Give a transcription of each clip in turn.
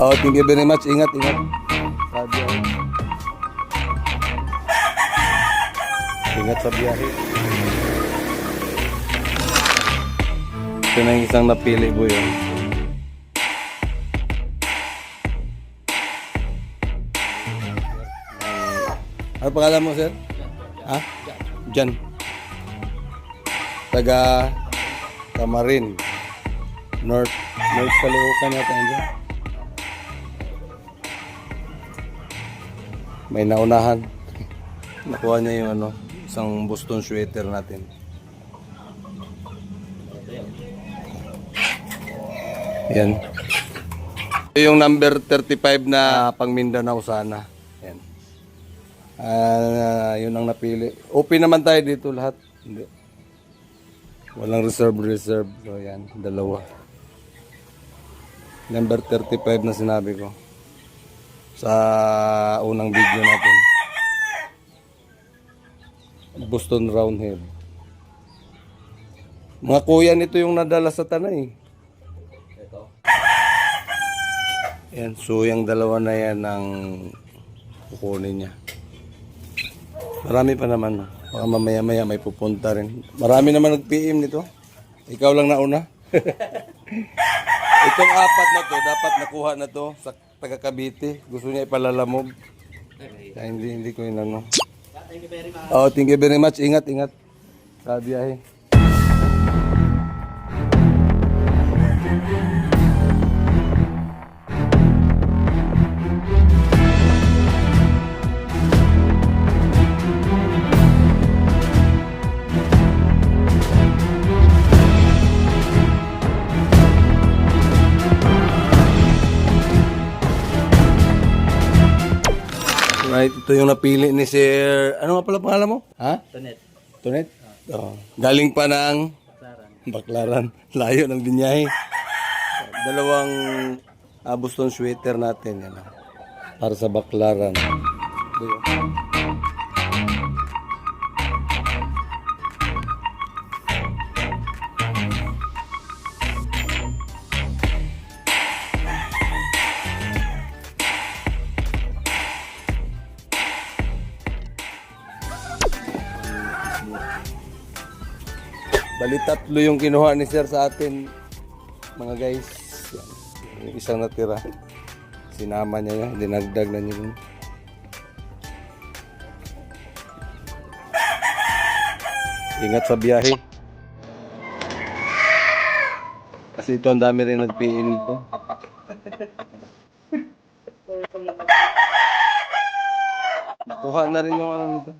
Oh, thank you very much. Ingat, ingat. Radio. Ingat sa biyahe. Ito na yung isang napili po yun. Ano pangalan mo, sir? Ha? Jan. Taga Camarin. North Caloocan yata yun dyan. May naunahan. Nakuha niya yung isang Boston sweater natin. Yan. Yung number 35 na pang Mindanao sana. Yan. Yun ang napili. Open naman tayo dito lahat. Hindi. Walang reserve. So yan, dalawa. Number 35 na sinabi ko sa unang video natin. Boston Roundhead. Mga kuya nito yung nadala sa tanay. Yan, so yung dalawa na yan ang kukunin niya. Marami pa naman. Baka mamaya-maya may pupunta rin. Marami naman nag-PM nito. Ikaw lang nauna. Itong apat na to, dapat nakuha na to sa taga Cavite. Gusto niya ipalalamog. Kaya hindi ko yun Thank you very much. Oh, thank you very much. Ingat, ingat. Sa biyahe. Right, ito yung napili ni Sir. Ano nga pala pangalan mo? Ha? Tonet. Tonet? Oh. Galing pa ng Baclaran. Layo ng binyahe. Dalawang Boston sweater natin. Yan, para sa Baclaran. Ito yun. Bali tatlo yung kinuha ni Sir sa atin, mga guys. Yan. Yung isang natira. Sinama niya yan. Dinagdag na niya yun. Ingat sa biyahe. Kasi ito ang dami rin nag-PN ito. Nakuha na rin yung nito.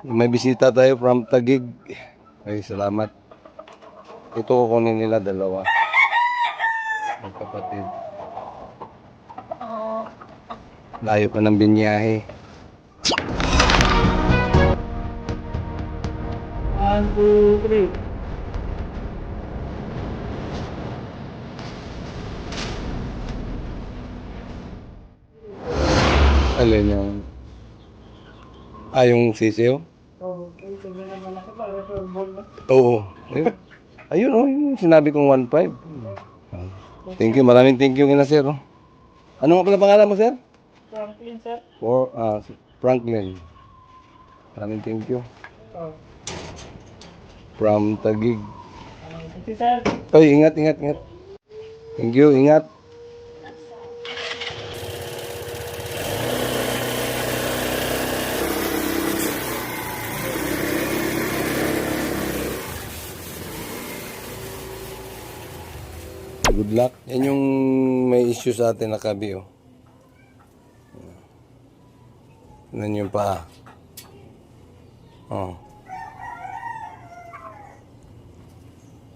May bisita tayo from Taguig. Ay, salamat. Ito kukunin nila dalawa. Magkapatid. Layo pa ng binyahe. 1, 2, 3. Alin yung... yung sisiyo? Oo. Ayun, yung sinabi kong 1.5. Thank you, maraming thank you kina Sir. Ano nga pala pangalan mo, Sir? Franklin, sir. Franklin. Maraming thank you. From Taguig. Thank you, sir. Ay, ingat. Thank you, ingat. Good luck. Yan yung may issue sa atin na kabi, oh. Yan yung paa. Oh.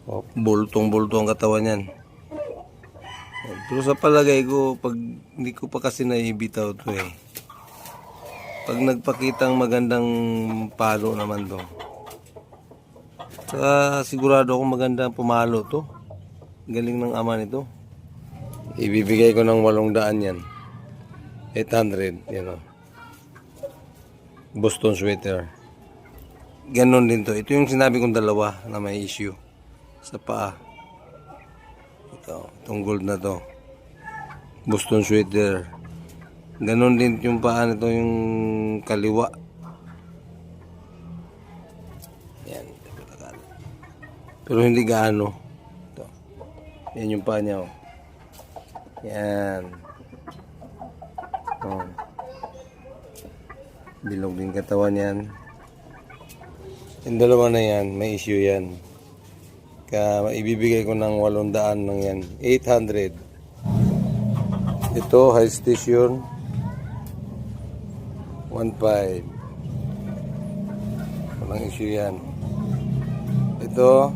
Oh, bultong-bultong ang katawan yan. Pero sa palagay ko, pag hindi ko pa kasi naibitaw to eh. Pag nagpakitang magandang palo naman to. Sigurado akong magandang pumalo to. Galing ng ama nito. Ibibigay ko ng 800 yan. 800, yan o. Boston sweater. Ganon din to. Ito yung sinabi kong dalawa na may issue sa paa. Itong gold na to. Boston sweater. Ganon din yung paa nito, yung kaliwa. Yan. Pero hindi gaano. Ito. Yan yung paa niya. Oh. Yan. Oh. Bilog din katawan yan. Yung dalawa na yan, may issue yan. Kaya ibibigay ko ng 800 ng yan. 800. Ito, high station. 1.5. Walang issue yan. Ito,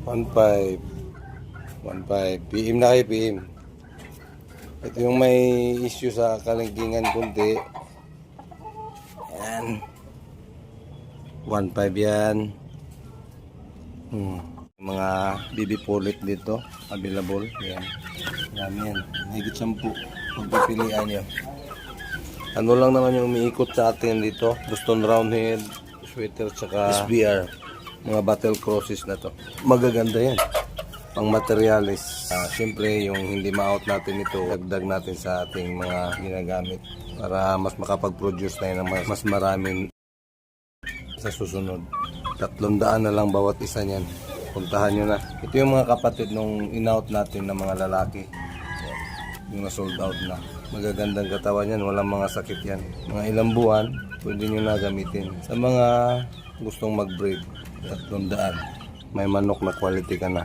1.5. 1.5. PM na kayo, PM. Ito yung may issue sa kalingkingan kunti. Yan. 1.5 yan. Mga BB Pulit dito. Available. Yan. Yan yan. Higit 10. Magpipilian nyo. Ano lang naman yung umiikot sa atin dito. Boston Roundhead, sweater, tsaka SBR. Mga battle crosses na to. Magaganda yan. Pang materialis. Siyempre, yung hindi ma-out natin ito, dagdag natin sa ating mga ginagamit para mas makapag-produce tayo ng mas maraming sa susunod. 300 na lang bawat isa niyan. Puntahan nyo na. Ito yung mga kapatid nung in-out natin ng mga lalaki. Yung na-sold out na. Magagandang katawan yan. Walang mga sakit yan. Mga ilang buwan, pwede nyo na gamitin. Sa mga gustong mag-breed, 300. May manok na quality ka na.